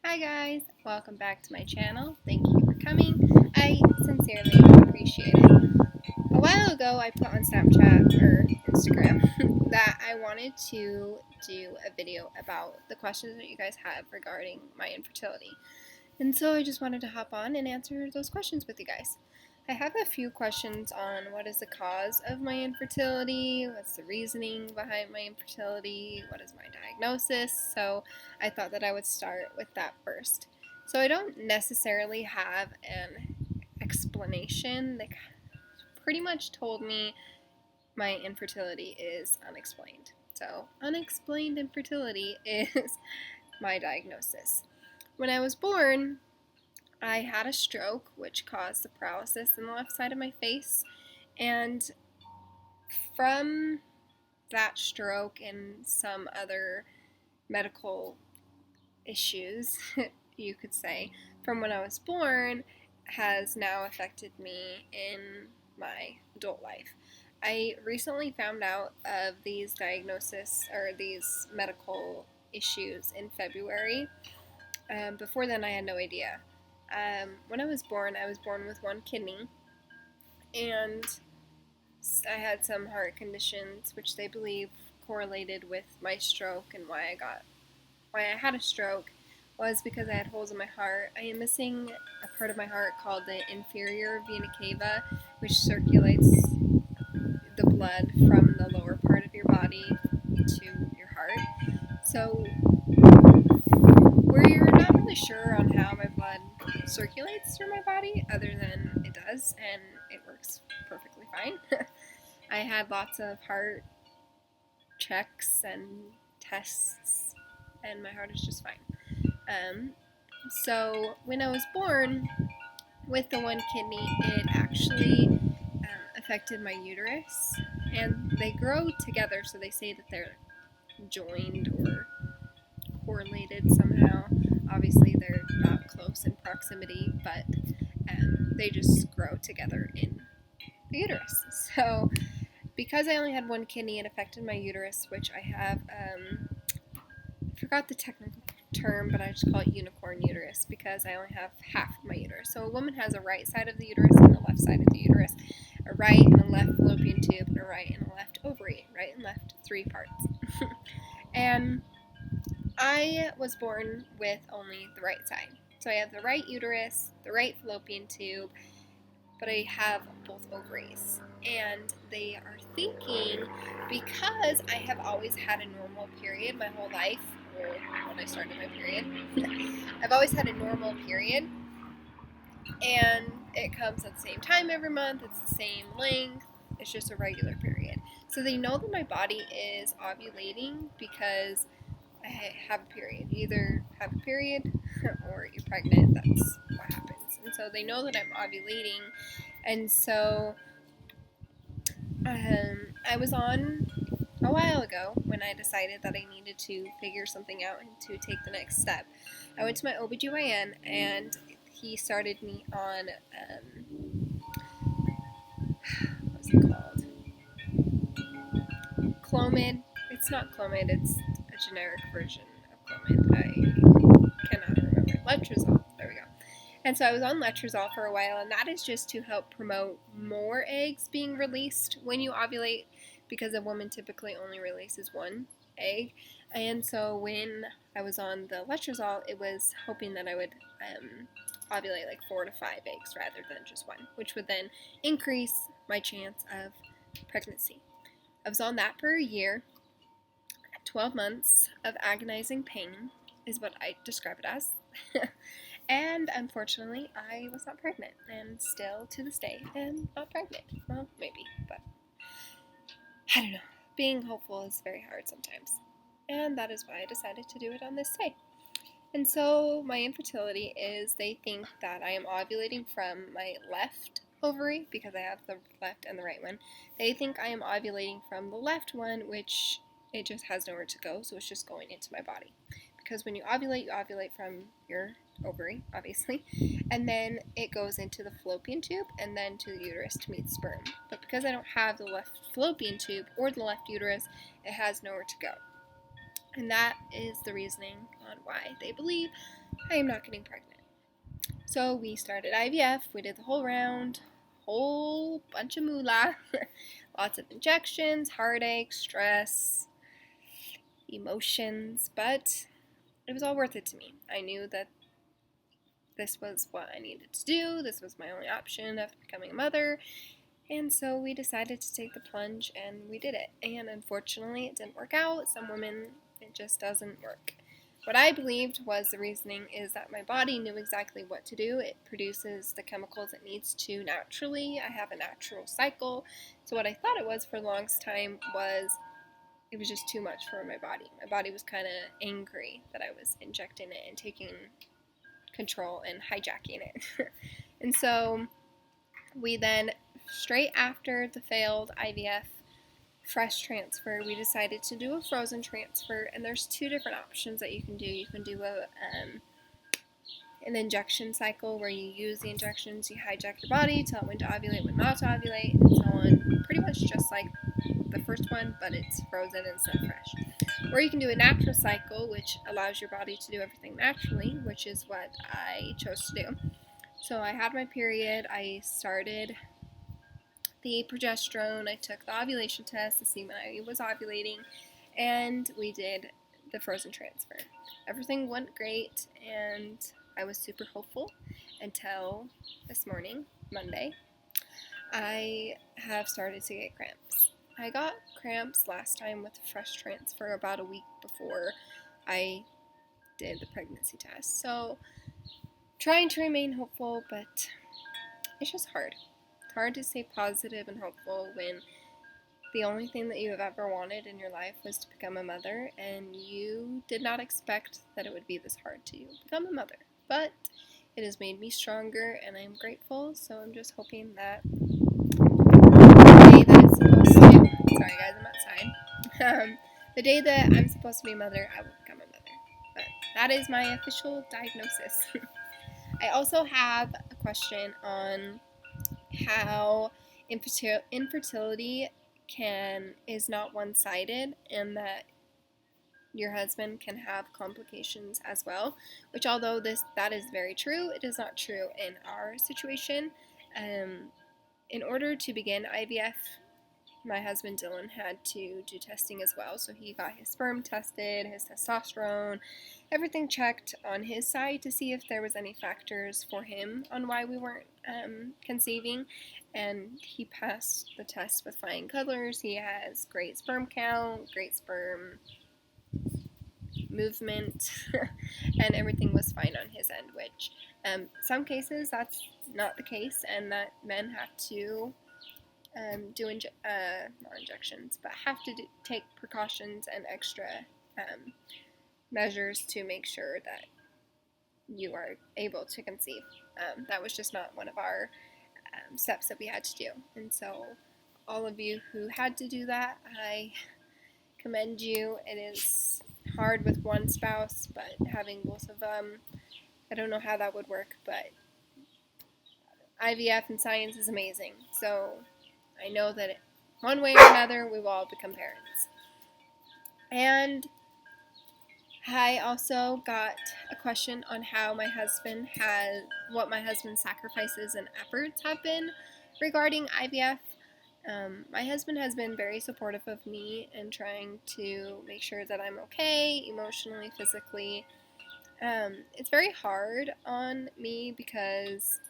Hi guys, welcome back to my channel. Thank you for coming. I sincerely appreciate it. A while ago I put on Snapchat or Instagram that I wanted to do a video about the questions that you guys have regarding my infertility. And so I just wanted to hop on and answer those questions with you guys. I have a few questions on what is the cause of my infertility, what's the reasoning behind my infertility, what is my diagnosis, so I thought that I would start with that first. So I don't necessarily have an explanation. They pretty much told me my infertility is unexplained. So unexplained infertility is my diagnosis. When I was born, I had a stroke, which caused the paralysis in the left side of my face, and from that stroke and some other medical issues, you could say, from when I was born, has now affected me in my adult life. I recently found out of these diagnoses or these medical issues in February. Before then, I had no idea. When I was born with one kidney, and I had some heart conditions which they believe correlated with my stroke, and why I had a stroke was because I had holes in my heart. I am missing a part of my heart called the inferior vena cava, which circulates the blood from the lower part of your body to your heart. So we're not really sure on how my blood circulates through my body, other than it does, and it works perfectly fine. I had lots of heart checks and tests, and my heart is just fine. So when I was born with the one kidney, it actually affected my uterus, and they grow together, so they say that they're joined or correlated somehow. Obviously, they're not close in proximity, but they just grow together in the uterus. So, because I only had one kidney, it affected my uterus, which I have, I forgot the technical term, but I just call it unicorn uterus because I only have half of my uterus. So, a woman has a right side of the uterus and a left side of the uterus, a right and a left fallopian tube, and a right and a left ovary. Right and left, 3 parts. And I was born with only the right side. So I have the right uterus, the right fallopian tube, but I have both ovaries. And they are thinking, because I have always had a normal period my whole life, or when I started my period, I've always had a normal period, and it comes at the same time every month, it's the same length, it's just a regular period. So they know that my body is ovulating because I have a period. You either have a period or you're pregnant. That's what happens. And so they know that I'm ovulating. And so I was on a while ago when I decided that I needed to figure something out and to take the next step. I went to my OBGYN, and he started me on, what's it called? Clomid. It's not Clomid, it's a generic version of Clomid. I cannot remember. Letrozole. There we go. And so I was on letrozole for a while, and that is just to help promote more eggs being released when you ovulate, because a woman typically only releases one egg. And so when I was on the letrozole, it was hoping that I would ovulate like 4 to 5 eggs rather than just one, which would then increase my chance of pregnancy. I was on that for a year. 12 months of agonizing pain is what I describe it as. And unfortunately, I was not pregnant, and still to this day am not pregnant. Well, maybe, but I don't know. Being hopeful is very hard sometimes. And that is why I decided to do it on this day. And so my infertility is, they think that I am ovulating from my left ovary, because I have the left and the right one. They think I am ovulating from the left one, which it just has nowhere to go, so it's just going into my body. Because when you ovulate from your ovary, obviously, and then it goes into the fallopian tube and then to the uterus to meet sperm. But because I don't have the left fallopian tube or the left uterus, it has nowhere to go. And that is the reasoning on why they believe I am not getting pregnant. So we started IVF, we did the whole round, whole bunch of moolah, lots of injections, heartache, stress, emotions, but it was all worth it to me. I knew that this was what I needed to do, this was my only option after becoming a mother, and so we decided to take the plunge and we did it. And unfortunately, it didn't work out. Some women, it just doesn't work. What I believed was the reasoning is that my body knew exactly what to do. It produces the chemicals it needs to naturally. I have a natural cycle. So what I thought it was for the longest time was it was just too much for my body. My body was kind of angry that I was injecting it and taking control and hijacking it. And so we then, straight after the failed IVF fresh transfer, we decided to do a frozen transfer, and there's two different options that you can do. You can do an injection cycle where you use the injections, you hijack your body, tell it when to ovulate, when not to ovulate, and so on. Pretty much just like the first one, but it's frozen instead of fresh. Or you can do a natural cycle, which allows your body to do everything naturally, which is what I chose to do. So I had my period, I started the progesterone, I took the ovulation test to see when I was ovulating, and we did the frozen transfer. Everything went great, and I was super hopeful until this morning, Monday. I have started to get cramps. I got cramps last time with the fresh transfer about a week before I did the pregnancy test. So, trying to remain hopeful, but it's just hard. It's hard to stay positive and hopeful when the only thing that you have ever wanted in your life was to become a mother, and you did not expect that it would be this hard to become a mother. But it has made me stronger, and I am grateful, so I'm just hoping that the day that it's supposed to, sorry guys, I'm outside, the day that I'm supposed to be a mother, I will become a mother. But that is my official diagnosis. I also have a question on how infertility is not one-sided, and that your husband can have complications as well, which although that is very true, it is not true in our situation. In order to begin IVF, my husband Dylan had to do testing as well. So he got his sperm tested, his testosterone, everything checked on his side to see if there was any factors for him on why we weren't conceiving. And he passed the test with flying colors. He has great sperm count, great sperm movement, and everything was fine on his end, which some cases that's not the case, and that men have to not injections, but have to take precautions and extra measures to make sure that you are able to conceive. That was just not one of our steps that we had to do. And so all of you who had to do that, I commend you. It is hard with one spouse, but having both of them, I don't know how that would work, but IVF and science is amazing. So I know that one way or another, we will all become parents. And I also got a question on how what my husband's sacrifices and efforts have been regarding IVF. My husband has been very supportive of me and trying to make sure that I'm okay, emotionally, physically. It's very hard on me because,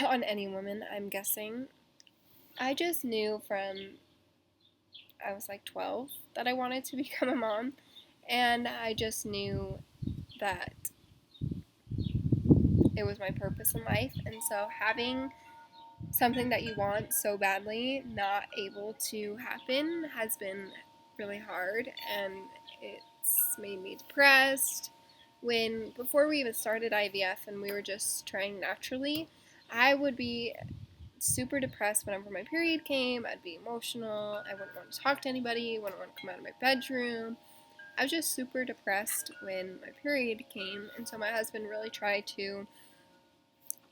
on any woman, I'm guessing, I just knew from I was like 12 that I wanted to become a mom, and I just knew that it was my purpose in life. And so having something that you want so badly not able to happen has been really hard, and it's made me depressed. Before we even started IVF and we were just trying naturally, I would be super depressed whenever my period came. I'd be emotional. I wouldn't want to talk to anybody. I wouldn't want to come out of my bedroom. I was just super depressed when my period came, and so my husband really tried to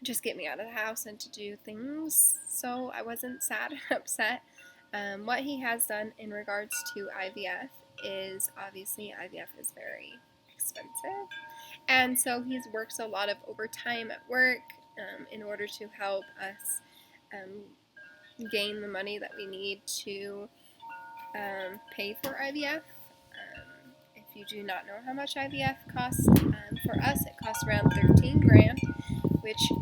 just get me out of the house and to do things so I wasn't sad and upset. What he has done in regards to IVF is obviously IVF is very expensive, and so he works a lot of overtime at work in order to help us gain the money that we need to pay for IVF. If you do not know how much IVF costs, for us it costs around 13 grand, which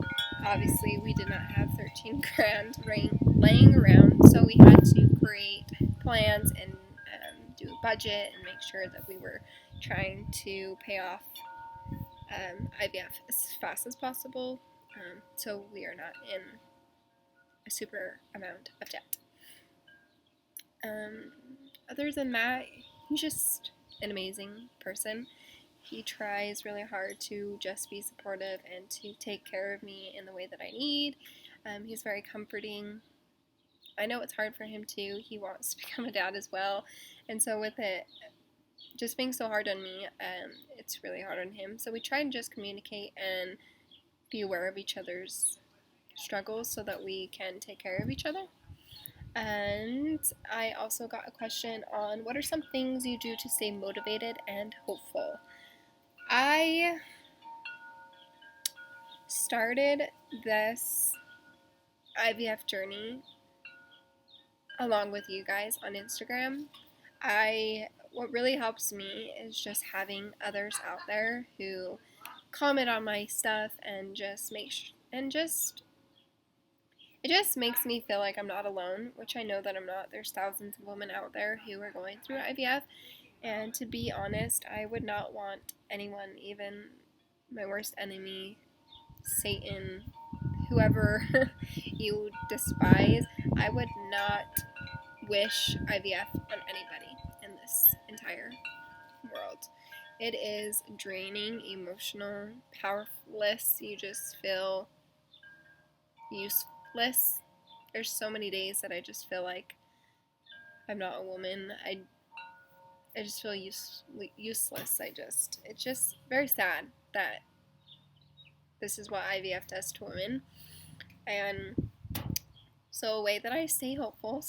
obviously we did not have 13 grand laying around, so we had to create plans and do a budget and make sure that we were trying to pay off IVF as fast as possible, so we are not in a super amount of debt. Other than that, he's just an amazing person. He tries really hard to just be supportive and to take care of me in the way that I need. He's very comforting. I know it's hard for him too. He wants to become a dad as well, and so with it just being so hard on me, it's really hard on him. So we try and just communicate and be aware of each other's struggles so that we can take care of each other. And I also got a question on what are some things you do to stay motivated and hopeful. I started this IVF journey along with you guys on Instagram. What really helps me is just having others out there who comment on my stuff and it just makes me feel like I'm not alone, which I know that I'm not. There's thousands of women out there who are going through IVF, and to be honest, I would not want anyone, even my worst enemy, Satan, whoever you despise, I would not wish IVF on anybody in this entire world. It is draining, emotional, powerless. You just feel useless. There's so many days that I just feel like I'm not a woman. I just feel useless. It's just very sad that this is what IVF does to women. And so a way that I stay hopeful,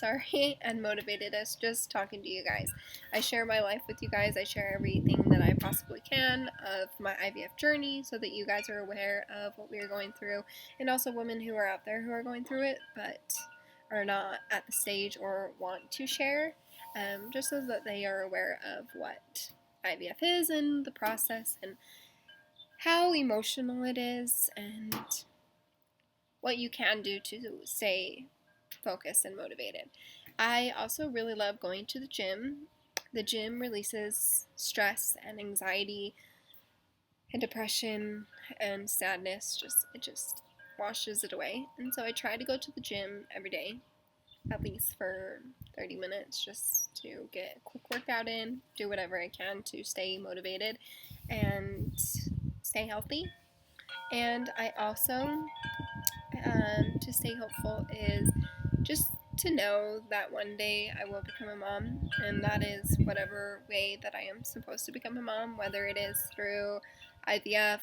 and motivated is just talking to you guys. I share my life with you guys. I share everything that I possibly can of my IVF journey so that you guys are aware of what we are going through, and also women who are out there who are going through it but are not at the stage or want to share, just so that they are aware of what IVF is and the process and how emotional it is and what you can do to stay focused and motivated. I also really love going to the gym. The gym releases stress and anxiety and depression and sadness. It just washes it away. And so I try to go to the gym every day, at least for 30 minutes, just to get a quick workout in, do whatever I can to stay motivated and stay healthy. And I also, to stay hopeful, is just to know that one day I will become a mom, and that is whatever way that I am supposed to become a mom, whether it is through IVF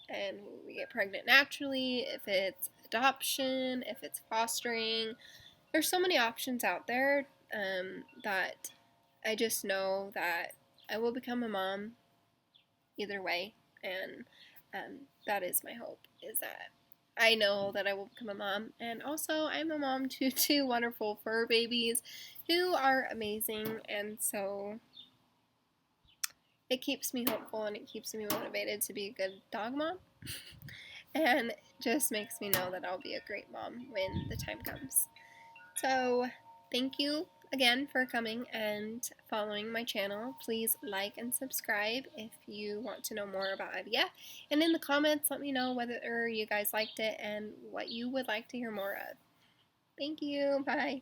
and we get pregnant naturally, if it's adoption, if it's fostering. There's so many options out there that I just know that I will become a mom either way, and that is my hope, is that I know that I will become a mom, and also I'm a mom to two wonderful fur babies who are amazing, and so it keeps me hopeful and it keeps me motivated to be a good dog mom, and just makes me know that I'll be a great mom when the time comes. So thank you again for coming and following my channel. Please like and subscribe if you want to know more about IVF. And in the comments, let me know whether you guys liked it and what you would like to hear more of. Thank you. Bye.